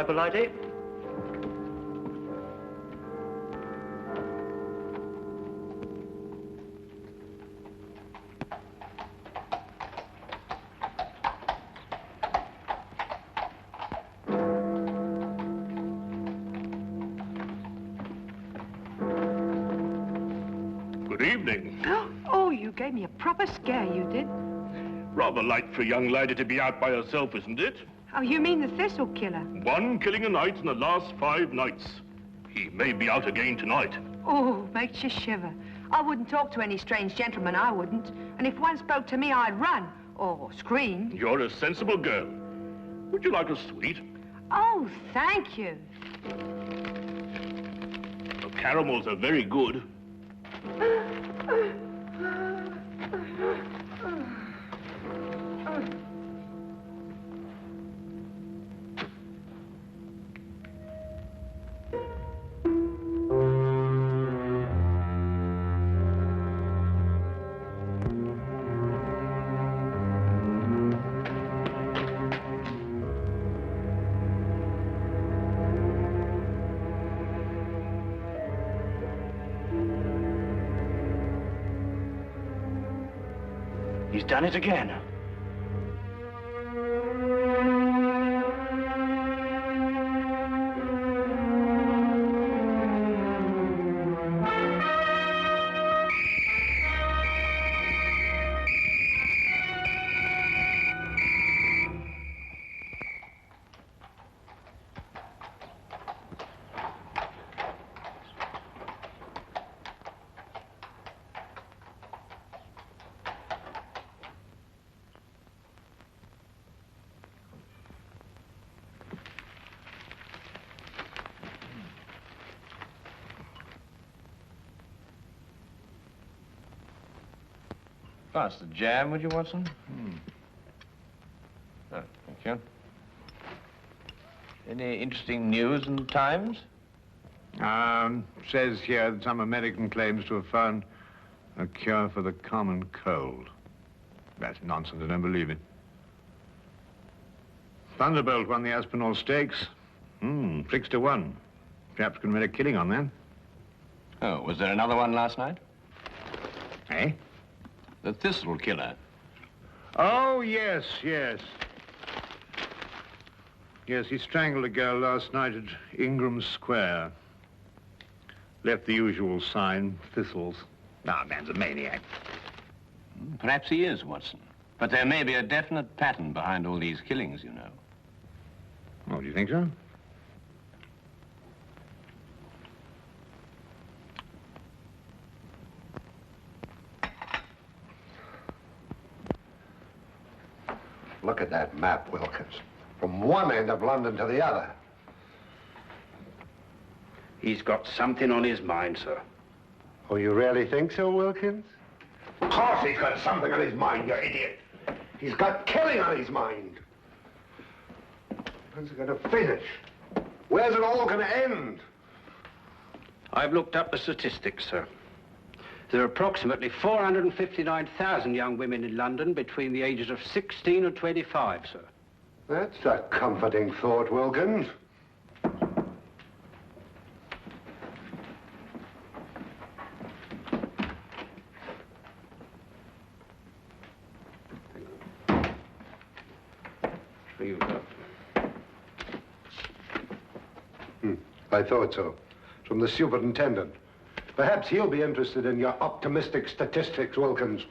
Bible ID. Good evening. Oh, you gave me a proper scare, you did. Rather light for a young lady to be out by herself, isn't it? Oh, you mean the thistle killer? 1 killing a night in the last 5 nights. He may be out again tonight. Oh, makes you shiver. I wouldn't talk to any strange gentleman, I wouldn't. And if one spoke to me, I'd run. Or scream. You're a sensible girl. Would you like a sweet? Oh, thank you. The caramels are very good. He's done it again. Pass the jam, would you, Watson? Oh, thank you. Any interesting news in the Times? Says here that some American claims to have found a cure for the common cold. That's nonsense, I don't believe it. Thunderbolt won the Aspinall Stakes. 6-1. Perhaps could have made a killing on that. Oh, was there another one last night? Eh? The Thistle Killer. Oh, yes. Yes, he strangled a girl last night at Ingram Square. Left the usual sign, thistles. Ah, man's a maniac. Perhaps he is, Watson. But there may be a definite pattern behind all these killings, you know. Oh, do you think so? Look at that map, Wilkins. From one end of London to the other. He's got something on his mind, sir. Oh, you really think so, Wilkins? Of course he's got something on his mind, you idiot. He's got killing on his mind. When's it going to finish? Where's it all going to end? I've looked up the statistics, sir. There are approximately 459,000 young women in London between the ages of 16 and 25, sir. That's a comforting thought, Wilkins. I thought so. From the superintendent. Perhaps he'll be interested in your optimistic statistics, Wilkins.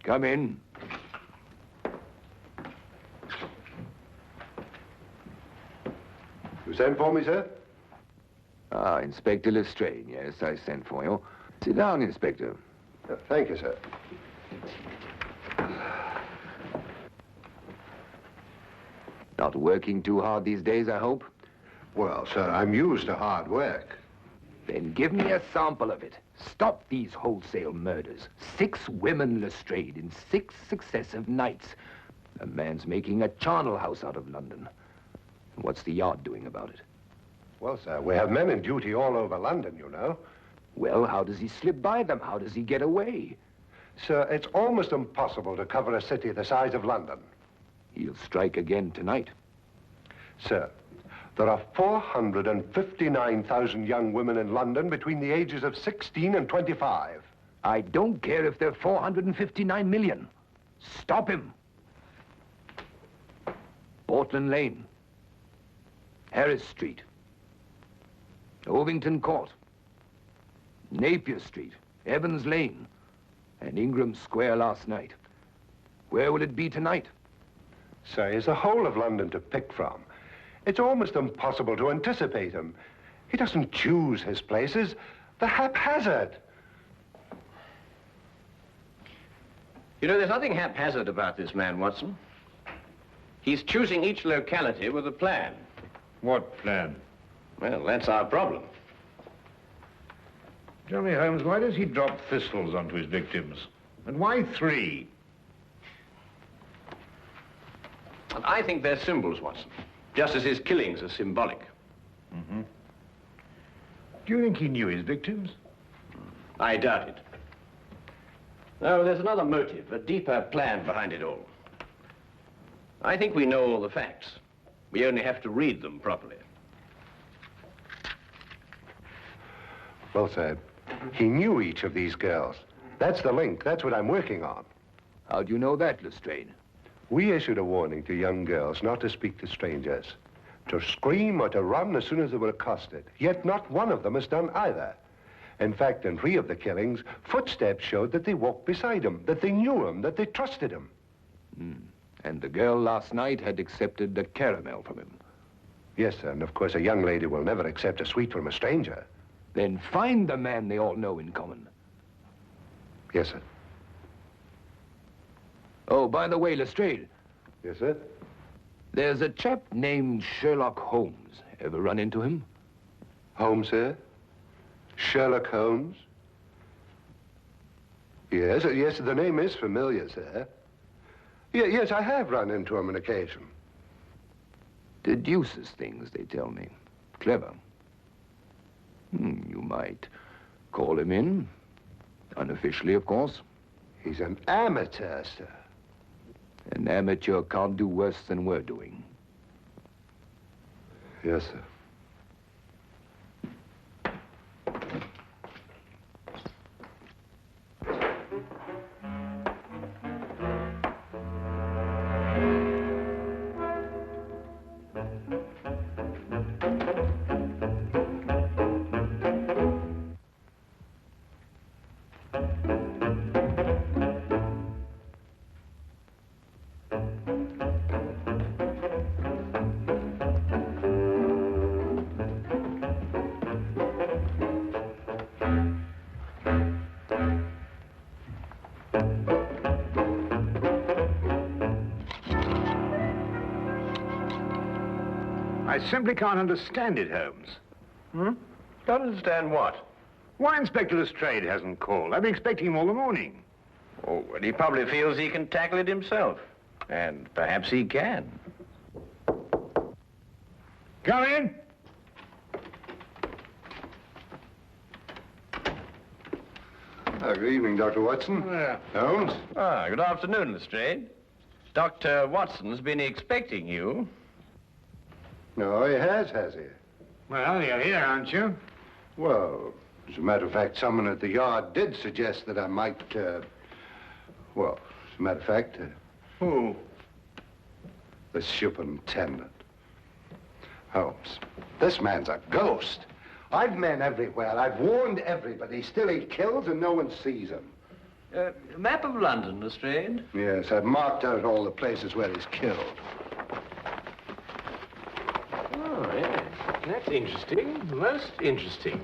Come in. You sent for me, sir? Ah, Inspector Lestrade. Yes, I sent for you. Sit down, Inspector. Thank you, sir. Not working too hard these days, I hope? Well, sir, I'm used to hard work. Then give me a sample of it. Stop these wholesale murders. 6 women, Lestrade, in 6 successive nights. A man's making a charnel house out of London. What's the Yard doing about it? Well, sir, we have men in duty all over London, you know. Well, how does he slip by them? How does he get away? Sir, it's almost impossible to cover a city the size of London. He'll strike again tonight. Sir, there are 459,000 young women in London between the ages of 16 and 25. I don't care if they're 459 million. Stop him. Portland Lane. Harris Street. Ovington Court. Napier Street. Evans Lane. And Ingram Square last night. Where will it be tonight? Sir, he's the whole of London to pick from. It's almost impossible to anticipate him. He doesn't choose his places. They're haphazard. You know, there's nothing haphazard about this man, Watson. He's choosing each locality with a plan. What plan? Well, that's our problem. Tell me, Holmes, why does he drop thistles onto his victims? And why 3? And I think they're symbols, Watson. Just as his killings are symbolic. Mm-hmm. Do you think he knew his victims? I doubt it. No, there's another motive, a deeper plan behind it all. I think we know all the facts. We only have to read them properly. Well, sir, he knew each of these girls. That's the link. That's what I'm working on. How do you know that, Lestrade? We issued a warning to young girls not to speak to strangers, to scream or to run as soon as they were accosted. Yet not one of them has done either. In fact, in 3 of the killings, footsteps showed that they walked beside him, that they knew him, that they trusted him. And the girl last night had accepted a caramel from him. Yes, sir, and of course a young lady will never accept a sweet from a stranger. Then find the man they all know in common. Yes, sir. Oh, by the way, Lestrade, Yes, sir. there's a chap named Sherlock Holmes. Ever run into him? Holmes, sir? Sherlock Holmes? Yes, yes, the name is familiar, sir. Yes, I have run into him on occasion. Deduces things, they tell me. Clever. You might call him in. Unofficially, of course. He's an amateur, sir. An amateur can't do worse than we're doing. Yes, sir. I simply can't understand it, Holmes. Don't understand what? Why Inspector Lestrade hasn't called? I've been expecting him all the morning. Oh, well, he probably feels he can tackle it himself. And perhaps he can. Come in. Good evening, Dr. Watson. Holmes? Good afternoon, Lestrade. Dr. Watson's been expecting you. No, he has he? Well, you're here, aren't you? Well, as a matter of fact, someone at the Yard did suggest that I might, well, as a matter of fact... Who? The superintendent. Holmes, this man's a ghost. I've men everywhere. I've warned everybody. Still he kills and no one sees him. Map of London, Lestrade. Yes, I've marked out all the places where he's killed. Oh, yes. That's interesting. Most interesting.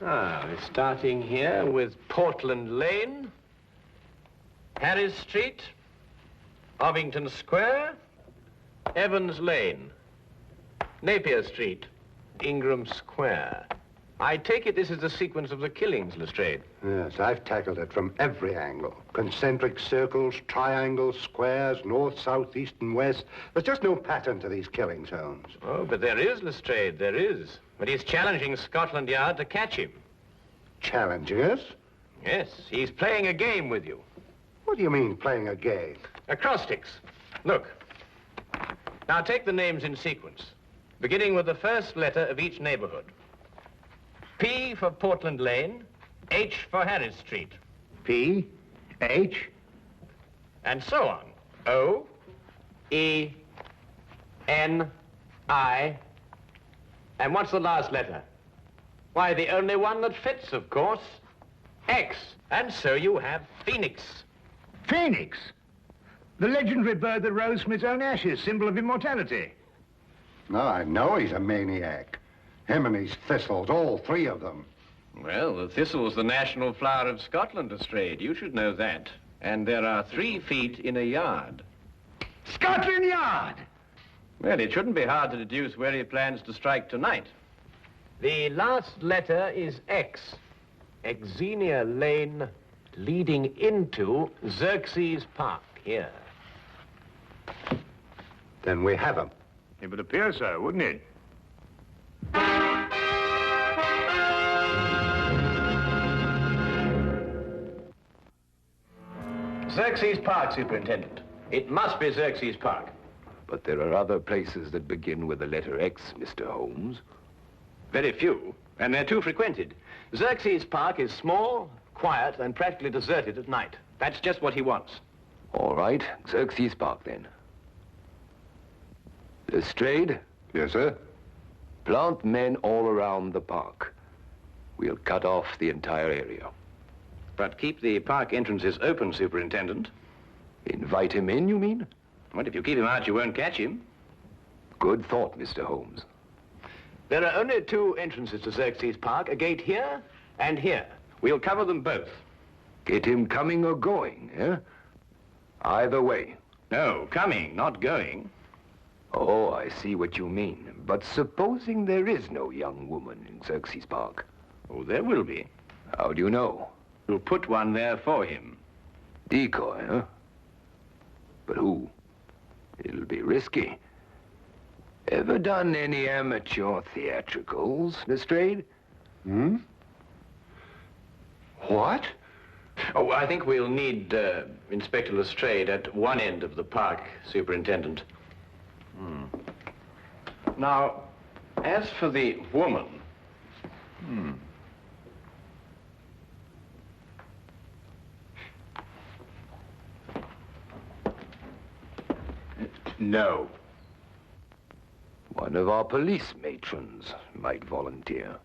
We're starting here with Portland Lane, Harris Street, Ovington Square, Evans Lane, Napier Street, Ingram Square. I take it this is the sequence of the killings, Lestrade. Yes, I've tackled it from every angle. Concentric circles, triangles, squares, north, south, east, and west. There's just no pattern to these killings, Holmes. Oh, but there is, Lestrade, there is. But he's challenging Scotland Yard to catch him. Challenging us? Yes, he's playing a game with you. What do you mean, playing a game? Acrostics. Look. Now take the names in sequence, beginning with the first letter of each neighborhood. P for Portland Lane, H for Harris Street. P, H, And so on. O, E, N, I. And what's the last letter? Why, the only one that fits, of course. X. And so you have Phoenix. Phoenix. The legendary bird that rose from its own ashes, symbol of immortality. No, I know he's a maniac. Him and his thistles, all three of them. Well, the thistle's the national flower of Scotland, Lestrade. You should know that. And there are 3 feet in a yard. Scotland Yard! Well, it shouldn't be hard to deduce where he plans to strike tonight. The last letter is X. Xenia Lane leading into Xerxes Park, here. Then we have him. It would appear so, wouldn't it? Xerxes Park, Superintendent. It must be Xerxes Park. But there are other places that begin with the letter X, Mr. Holmes. Very few, and they're too frequented. Xerxes Park is small, quiet, and practically deserted at night. That's just what he wants. All right, Xerxes Park, then. Lestrade, Yes, sir? plant men all around the park. We'll cut off the entire area. But keep the park entrances open, Superintendent. Invite him in, you mean? Well, if you keep him out, you won't catch him. Good thought, Mr. Holmes. There are only 2 entrances to Xerxes Park, a gate here and here. We'll cover them both. Get him coming or going, eh? Either way. No, coming, not going. Oh, I see what you mean. But supposing there is no young woman in Xerxes Park, Oh, there will be. how do you know? We'll put one there for him. Decoy, huh? But who? It'll be risky. Ever done any amateur theatricals, Lestrade? Hmm? What? Oh, I think we'll need Inspector Lestrade at one end of the park, Superintendent. Now, as for the woman... No. One of our police matrons might volunteer.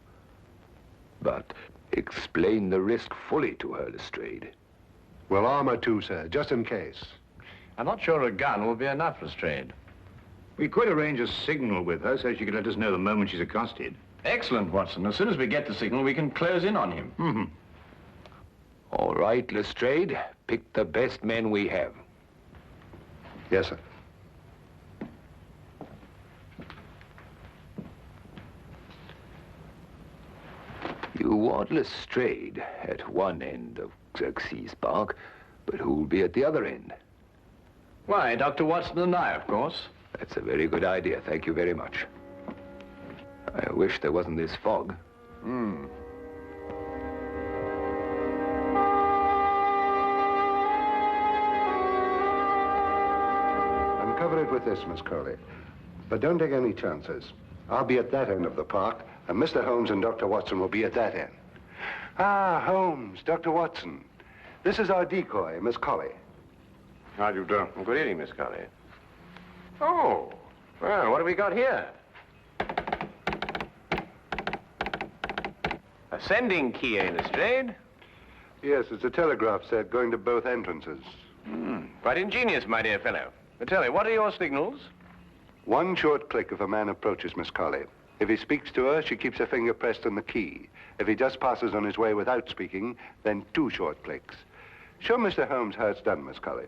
But explain the risk fully to her, Lestrade. Well, armor too, sir, just in case. I'm not sure a gun will be enough, Lestrade. We could arrange a signal with her so she could let us know the moment she's accosted. Excellent, Watson. As soon as we get the signal, we can close in on him. Mm-hmm. All right, Lestrade. Pick the best men we have. Yes, sir. You want Lestrade at one end of Xerxes Park, but who'll be at the other end? Why, Dr. Watson and I, of course. That's a very good idea. Thank you very much. I wish there wasn't this fog. Uncover it with this, Miss Crowley. But don't take any chances. I'll be at that end of the park, and Mr. Holmes and Dr. Watson will be at that end. Ah, Holmes, Dr. Watson. This is our decoy, Miss Colley. How do you do? Good evening, Miss Colley. Oh, well, what have we got here? A sending key, eh, Lestrade? Yes, it's a telegraph set going to both entrances. Quite ingenious, my dear fellow. But tell me, what are your signals? One short click if a man approaches Miss Colley. If he speaks to her, she keeps her finger pressed on the key. If he just passes on his way without speaking, then 2 short clicks. Show Mr. Holmes how it's done, Miss Colley.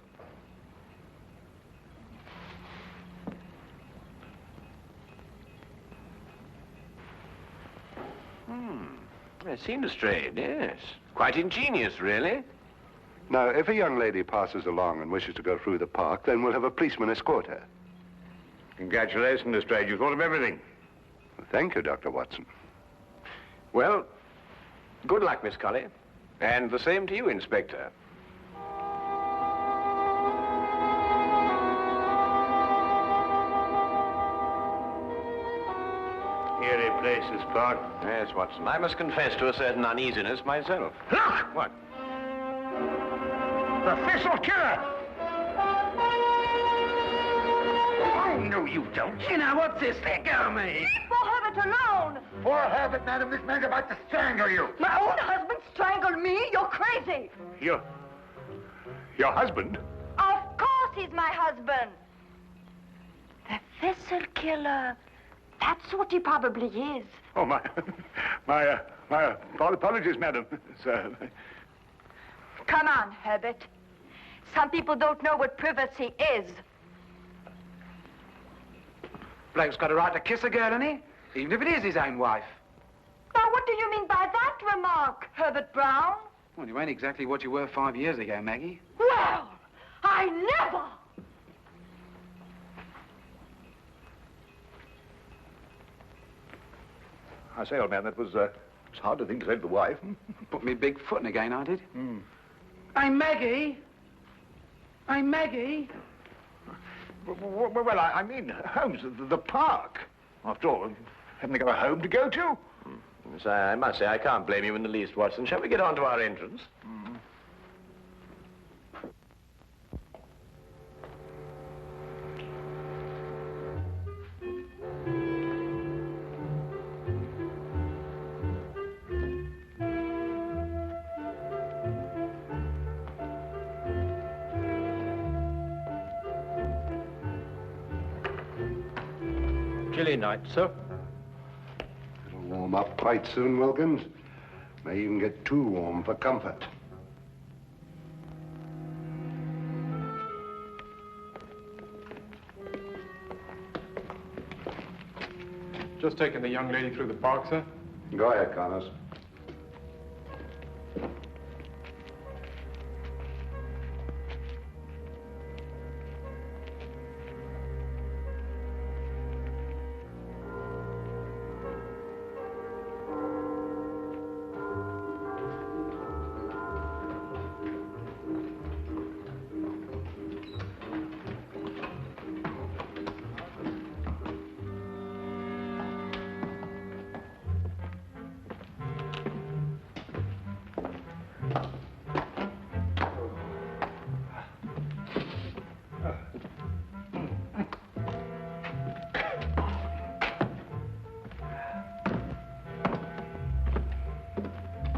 It seemed Lestrade, yes. Quite ingenious, really. Now, if a young lady passes along and wishes to go through the park, then we'll have a policeman escort her. Congratulations, Lestrade. You thought of everything. Thank you, Dr. Watson. Well, good luck, Miss Colley. And the same to you, Inspector. Eerie place, this park. Yes, Watson. I must confess to a certain uneasiness myself. Look! What? The Thistle Killer! Oh, no, you don't. Now, what's this? Let go of me. Leave poor Herbert alone. Poor Herbert, madam, this man's about to strangle you. My own husband strangled me? You're crazy. Your husband? Of course he's my husband. The Thistle Killer. That's what he probably is. Oh, my apologies, madam. Sir. Come on, Herbert. Some people don't know what privacy is. Bloke's got a right to kiss a girl, hasn't he? Even if it is his own wife. Now, what do you mean by that remark, Herbert Brown? Well, you ain't exactly what you were 5 years ago, Maggie. Well, I never! I say, old man, that was, it's hard to think to save the wife. Put me big foot in again, I did. Hey, Maggie! Hey, Maggie! Well, I mean, Holmes, the park. After all, haven't they got a home to go to? Yes, I must say, I can't blame you in the least, Watson. Shall we get on to our entrance? Chilly night, sir. It'll warm up quite soon, Wilkins. May even get too warm for comfort. Just taking the young lady through the park, sir. Go ahead, Connors.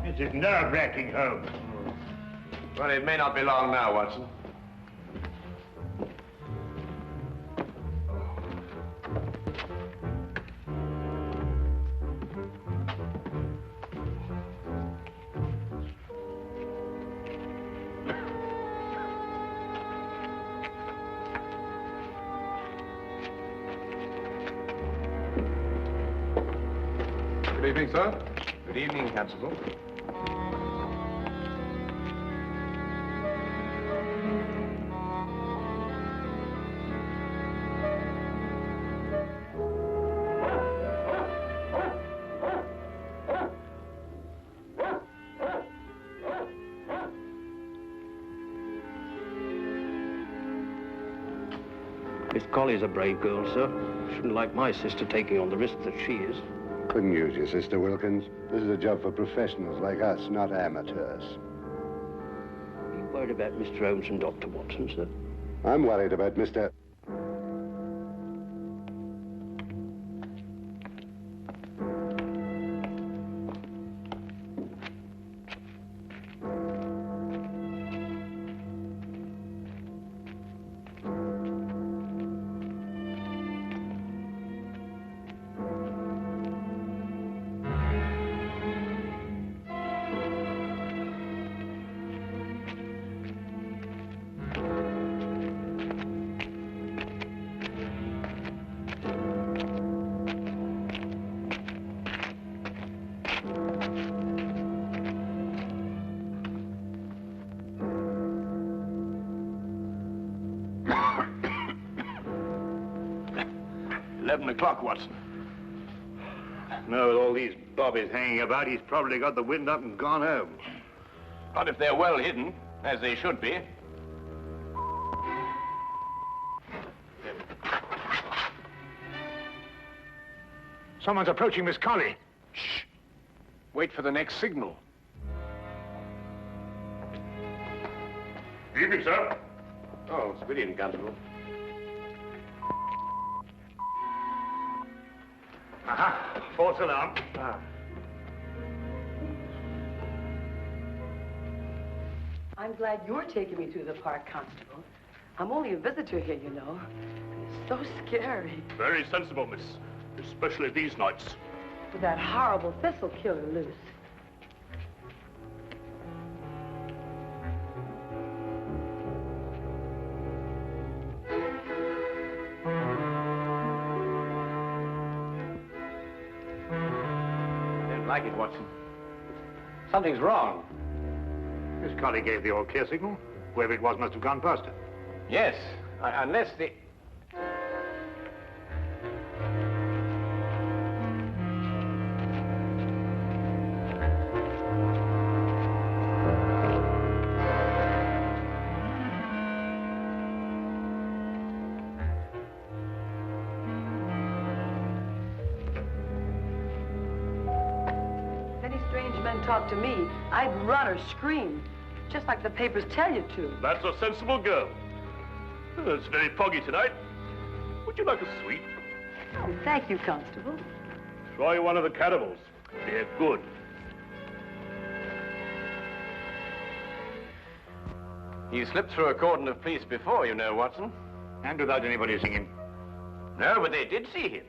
This is nerve-wracking, Holmes. Well, it may not be long now, Watson. Good evening, sir. Good evening, Constable. Miss Colley's a brave girl, sir. Shouldn't like my sister taking on the risk that she is. Couldn't use your sister, Wilkins. This is a job for professionals like us, not amateurs. Are you worried about Mr. Holmes and Dr. Watson, sir? I'm worried about Mr. 11 o'clock, Watson. No, with all these bobbies hanging about, he's probably got the wind up and gone home. Not if they're well hidden, as they should be. Someone's approaching Miss Colley. Shh. Wait for the next signal. Evening, sir. Oh, it's good evening, Constable. Aha, false alarm. I'm glad you're taking me through the park, Constable. I'm only a visitor here, you know. It's so scary. Very sensible, miss. Especially these nights. With that horrible thistle killer loose. I don't like it, Watson. Something's wrong. Miss Colley gave the all clear signal. Whoever it was must have gone past her. Yes, unless the... If any strange men talk to me, I'd run or scream. Just like the papers tell you to. That's a sensible girl. It's very foggy tonight. Would you like a sweet? Oh, thank you, Constable. Try one of the cannibals. They're good. He slipped through a cordon of police before, you know, Watson. And without anybody seeing him. No, but they did see him.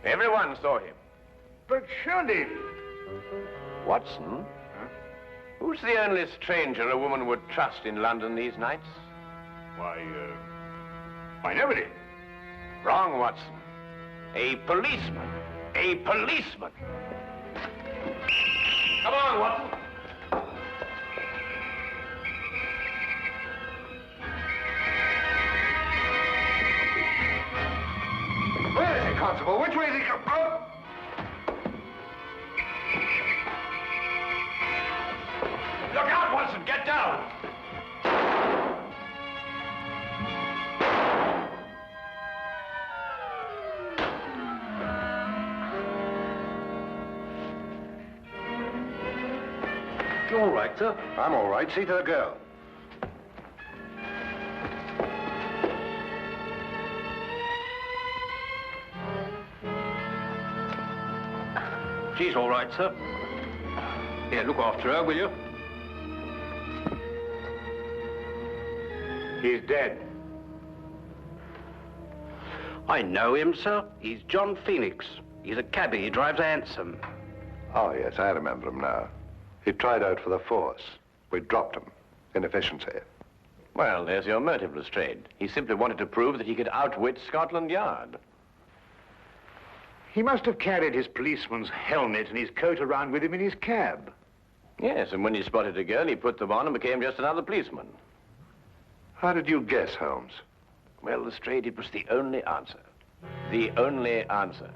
Everyone saw him. But surely... Watson? Who's the only stranger a woman would trust in London these nights? Why, nobody. Wrong, Watson. A policeman. A policeman. Come on, Watson. Where is he, Constable? Which way is he coming? Oh! Look out, Watson! Get down! You all right, sir? I'm all right. See to the girl. She's all right, sir. Here, look after her, will you? He's dead. I know him, sir. He's John Phoenix. He's a cabbie. He drives a hansom. Oh, yes, I remember him now. He tried out for the force. We dropped him. Inefficiency. Well, there's your motive, Lestrade. He simply wanted to prove that he could outwit Scotland Yard. He must have carried his policeman's helmet and his coat around with him in his cab. Yes, and when he spotted a girl, he put them on and became just another policeman. How did you guess, Holmes? Well, Lestrade, it was the only answer. The only answer.